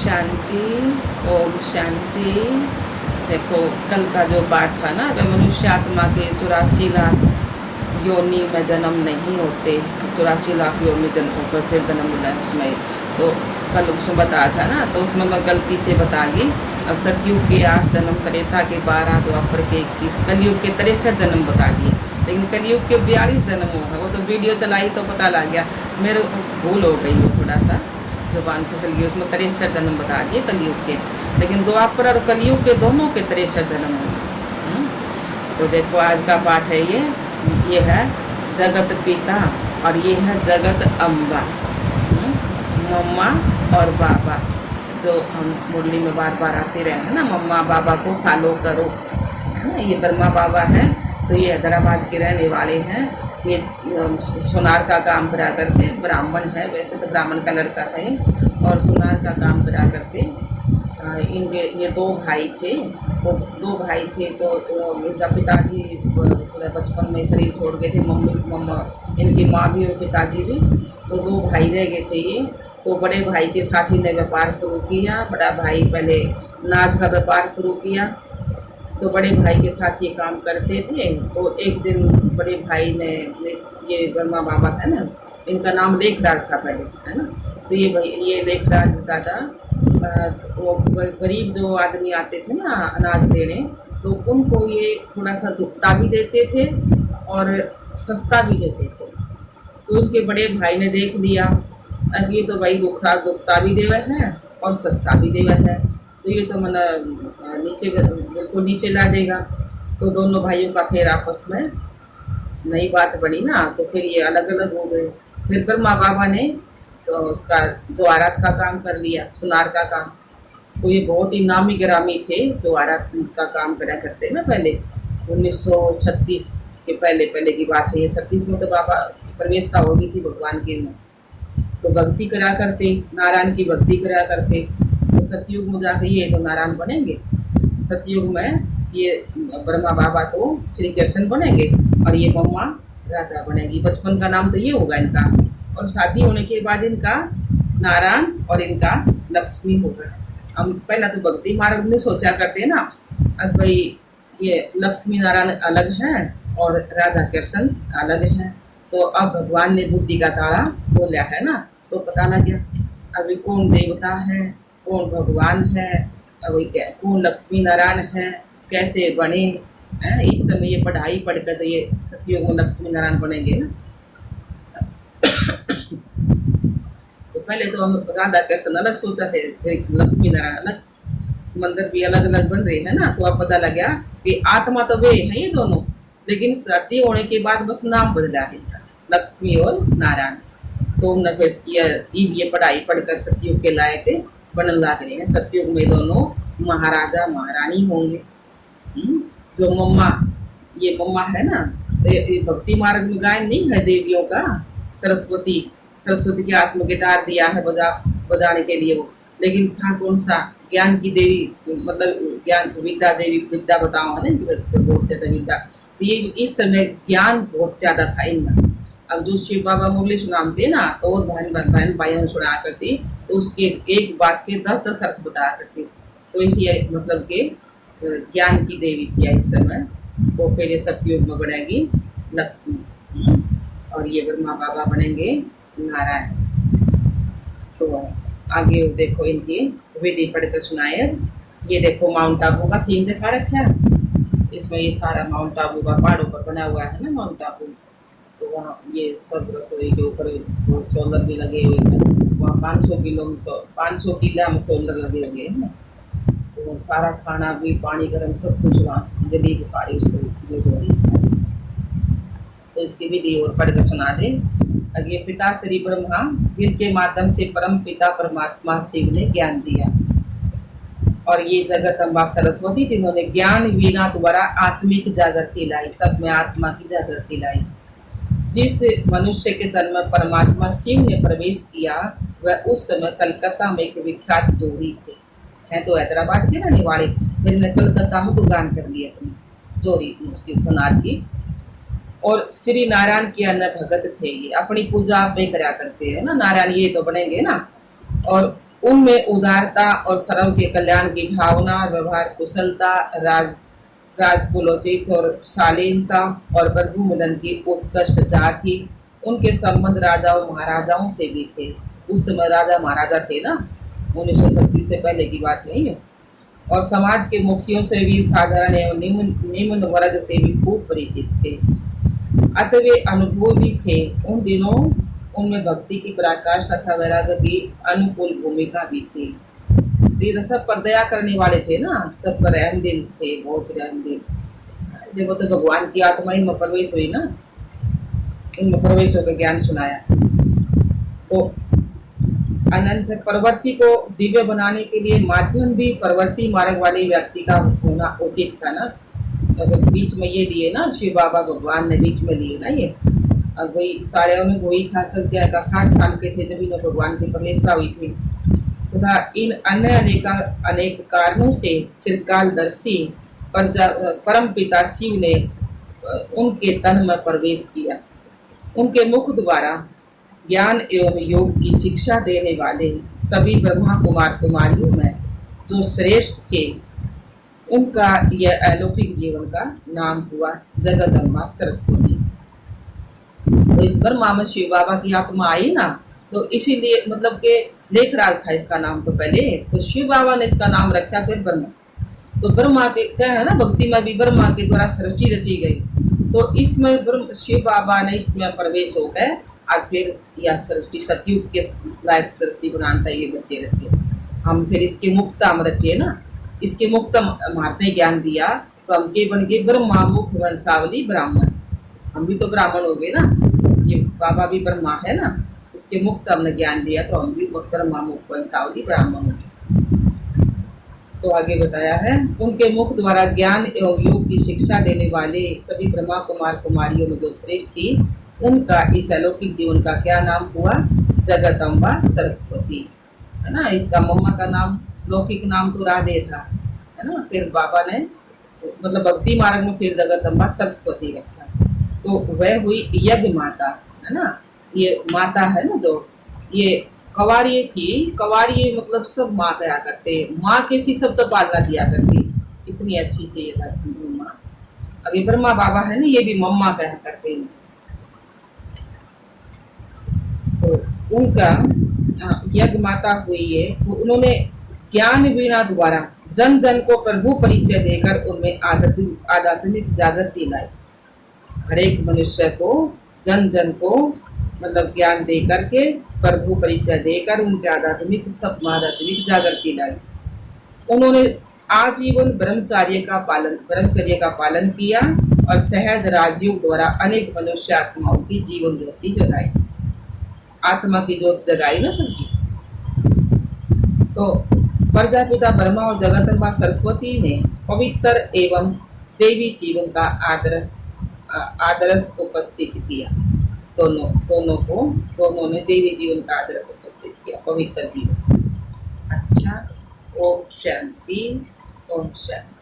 शांति। ओम शांति। देखो कल का जो पाठ था ना, वह मनुष्य आत्मा के 84 लाख योनि में जन्म नहीं होते, 84 लाख योनि जन्म होकर फिर जन्म मिला है उसमें। तो कल उसमें बताया था ना, तो उसमें मैं गलती से बता गई। अब सतयुग के 8 जन्म, त्रेता के 12, द्वापर के 21, कलयुग के 63 जन्म बता दिए। लेकिन कलयुग के 42 जन्म हो, वो तो वीडियो चलाई तो पता लग गया, मेरे भूल हो गई वो थोड़ा सा, जुबान फिसल गई। उसमें 63 जन्म बता दिए कलयुग के, लेकिन द्वापर और कलयुग के दोनों के 63 जन्म होंगे। तो देखो आज का पाठ है ये है जगत पिता और ये है जगत अम्बा, मम्मा और बाबा, जो हम मुरली में बार बार आते रहे हैं ना, मम्मा बाबा को फॉलो करो, है ना। ये ब्रह्मा बाबा है, तो ये हैदराबाद के रहने वाले हैं। ये सुनार का काम करा करते, ब्राह्मण है, वैसे तो ब्राह्मण का लड़का है और सुनार का काम करा करते। इनके ये 2 भाई थे, तो 2 भाई थे, तो इनका पिताजी थोड़ा बचपन में शरीर छोड़ गए थे, मम्मा इनकी माँ भी और पिताजी भी, तो 2 भाई रह गए थे ये। तो बड़े भाई के साथ ही ने व्यापार शुरू किया। बड़ा भाई पहले नाज का व्यापार शुरू किया, तो बड़े भाई के साथ ये काम करते थे। तो एक दिन बड़े भाई ने, ये ब्रह्मा बाबा है ना, इनका नाम लेखराज था पहले, है ना। तो ये लेखराज दादा, वो गरीब जो आदमी आते थे ना अनाज लेने, तो उनको ये थोड़ा सा दुखता भी देते थे और सस्ता भी देते थे। तो उनके बड़े भाई ने देख लिया कि ये तो भाई दुखता भी देवे है और सस्ता भी देवे है, तो ये तो मना नीचे बिल्कुल नीचे ला देगा। तो दोनों भाइयों का फिर आपस में नई बात बनी ना, तो फिर ये अलग अलग हो गए। फिर ब्रह्मा बाबा ने उसका ज्वारात का काम कर लिया, सुनार का काम। तो ये बहुत ही नामी गिरामी थे, ज्वारात का काम करा करते ना पहले, 1936 के पहले की बात है ये। 36 में तो बाबा प्रवेशता हो गई थी भगवान के में, तो भक्ति करा करते, नारायण की भक्ति करा करते। तो सतयुग में जाकर ये तो नारायण बनेंगे, सतयुग में ये ब्रह्मा बाबा तो श्री कृष्ण बनेंगे और ये मम्मा राधा बनेगी। बचपन का नाम तो ये होगा इनका, और शादी होने के बाद इनका नारायण और इनका लक्ष्मी होगा। हम पहला तो भक्ति मार्ग में सोचा करते हैं ना, अब भाई ये लक्ष्मी नारायण अलग हैं और राधा कृष्ण अलग हैं। तो अब भगवान ने बुद्धि का ताला खोला है ना, तो पता लग गया अभी कौन देवता है, कौन भगवान है, अभी कौन लक्ष्मी नारायण है, कैसे बने हैं। इस समय ये पढ़ाई पढ़कर तो ये सतयुग में लक्ष्मी नारायण बनेंगे ना। तो पहले तो हम राधा कृष्ण अलग सोचा थे, लक्ष्मी नारायण अलग, मंदिर भी अलग अलग बन रहे हैं ना। तो अब पता लग गया कि आत्मा तो वे है ये दोनों, लेकिन शादी होने के बाद बस नाम बदला है लक्ष्मी और नारायण। तो ये पढ़ाई पढ़कर सतयुग के लायक बनने लग रहे हैं। सतयुग में दोनों महाराजा महारानी होंगे। जो मम्मा, ये मम्मा है ना, तो ये भक्ति मार्ग में गायन नहीं है देवियों का, सरस्वती के हाथ में गिटार दिया है बजाने के लिए वो, लेकिन था कौन सा, ज्ञान की देवी, मतलब ज्ञान विद्या देवी, विद्या बताओ है ना, बोलते थे विद्या। तो ये इस समय ज्ञान बहुत ज्यादा था इनमें। अब जो शिव बाबा मुरली सुनाते ना, तो और बहन भाइयों सुना करती, तो उसके एक बात के 10-10 अर्थ बताया करती। तो इसी मतलब के ज्ञान की देवी थी इस समय। वो फिर ये सतयुग में बनेगी लक्ष्मी और ये ब्रह्मा बाबा बनेंगे नारायण। तो आगे देखो इनकी विधि पढ़कर सुनाए। ये देखो माउंट आबू का सीन दिखा रखा है इसमें, ये सारा माउंट आबू का पहाड़ों पर बना हुआ है ना माउंट आबू। तो वहाँ ये सब रसोई के ऊपर सोलर भी लगे हुए हैं। वहाँ 500 किला में सोलर लगे हुए हैं। तो सारा खाना भी, पानी गर्म, सब कुछ वहाँ से जली सारी उससे यूज हो रही है। तो इसकी विधि और पढ़कर सुना दे। अगे पिता श्री ब्रह्मा, जिनके माध्यम से परम पिता परमात्मा शिव ने ज्ञान दिया, और ये जगत अम्बा सरस्वती, जिन्होंने ज्ञान वीणा द्वारा आत्मिक जागृति लाई, सब में आत्मा की जागृति लाई। जिस मनुष्य के तन में परमात्मा शिव ने प्रवेश किया, वह उस समय कलकत्ता में एक विख्यात जोड़ी थे। हैं तो हैदराबाद के रहने वाले, मेरे ने कलकत्ता में दुकान कर ली अपनी जोड़ी उसकी सुनार की। और श्री नारायण के अन्य भगत थे, ये अपनी पूजा आप करा करते हैं ना, नारायण ये तो बनेंगे ना। और उनमें उदारता और सर्व के कल्याण की भावना, व्यवहार कुशलता, राजकुलोचित और शालीनता और प्रभु मिलन की उत्कृष्ट जात ही उनके संबंध राजाओं महाराजाओं से भी थे। उस समय राजा महाराजा थे ना, 1936 से पहले की बात नहीं है। और समाज के मुखियों से भी, साधारण एवं निम्न वर्ग से भी खूब परिचित थे। अतः वे अनुभवी थे। उन दिनों उनमें भक्ति की प्रकाश तथा वैराग्य की अनुकूल भूमिका भी थी। तो सब पर दया करने वाले थे ना, सब पर रहम दिल थे, बहुत रहम दिल। जब तो भगवान की आत्मा इनमें प्रवेश हुई ना, इनमें प्रवेश होकर ज्ञान सुनाया। तो अनंत प्रवृत्ति को दिव्य बनाने के लिए माध्यम भी प्रवृत्ति मार्ग वाले व्यक्ति का होना उचित था ना। अगर बीच में ये लिए ना, शिव बाबा भगवान ने बीच में लिए ना ये, अब वही सारे वही था, सब क्या का 60 साल के थे जब इन्हें भगवान की प्रवेशता हुई थी। तथा इन अन्य अनेक कारणों से त्रिकालदर्शी परम पिता शिव ने उनके तन में प्रवेश किया। उनके मुख द्वारा ज्ञान एवं योग की शिक्षा देने वाले सभी ब्रह्मा कुमार कुमारियों में जो श्रेष्ठ थे, उनका यह अलौकिक जीवन का नाम हुआ जगदम्बा सरस्वती। तो इस ब्रह्मा में शिव बाबा की आत्मा आई ना, तो इसीलिए मतलब के लेखराज था इसका नाम तो पहले, तो शिव बाबा ने इसका नाम रखा फिर ब्रह्मा। तो ब्रह्मा के क्या है ना, भक्ति में भी ब्रह्मा के द्वारा सृष्टि रची गई। तो इसमें शिव बाबा ने इसमें प्रवेश हो गए और फिर यह सृष्टि सतयुग के लायक सृष्टि बनाना था, ये बच्चे रचे। हम फिर इसके मुक्त हम रचे ना, इसके मुक्त मारने ज्ञान दिया तो हम के बन गए ब्रह्मा मुख वंशावली ब्राह्मण। हम भी तो ब्राह्मण हो गए ना, ये बाबा भी ब्रह्मा है ना, इसके मुक्त हमने ज्ञान दिया तो हम भी ब्रह्मा मुख वंशावली ब्राह्मण हो गए। तो आगे बताया है, उनके मुख द्वारा ज्ञान एवं योग की शिक्षा देने वाले सभी ब्रह्मा कुमार कुमारियों में जो श्रेष्ठ थी, उनका इस अलौकिक जीवन का क्या नाम हुआ? जगदम्बा सरस्वती, है ना। इसका मम्मा का नाम लौकिक नाम तो राधे था, है ना। फिर बाबा ने मतलब भक्ति मार्ग में फिर जगदम्बा सरस्वती रखा। तो वह हुई यज्ञ माता, है ना। ये माता है ना, जो ये कवारिये थी, कवारिये मतलब सब माँ कहा करते, माँ कैसी शब्द पालना दिया करती, इतनी अच्छी थी ये धरती माँ। अभी ब्रह्मा बाबा है ना, ये भी मम्मा कहा करते हैं। तो उनका यज्ञ माता हुई है, तो उन्होंने ज्ञान वीणा द्वारा जन जन को प्रभु परिचय देकर उनमें आध्यात्मिक जागृति लाई। हर एक मनुष्य को जन जन को मतलब ज्ञान दे करके प्रभु परिचय देकर उनके आध्यात्मिक जागृति लाई। उन्होंने आजीवन ब्रह्मचर्य का पालन किया और सहज राजयोग द्वारा अनेक मनुष्य आत्माओं की जीवन ज्योति जगाई। आत्मा की ज्योत जगाई ना सबकी। तो प्रजापिता ब्रह्मा और जगदम्बा सरस्वती ने पवित्र एवं देवी जीवन का आदर्श उपस्थित किया। दोनों ने देवी जीवन का आदर्श उपस्थित किया, पवित्र जीवन। अच्छा, ओम शांति, ओम शांति।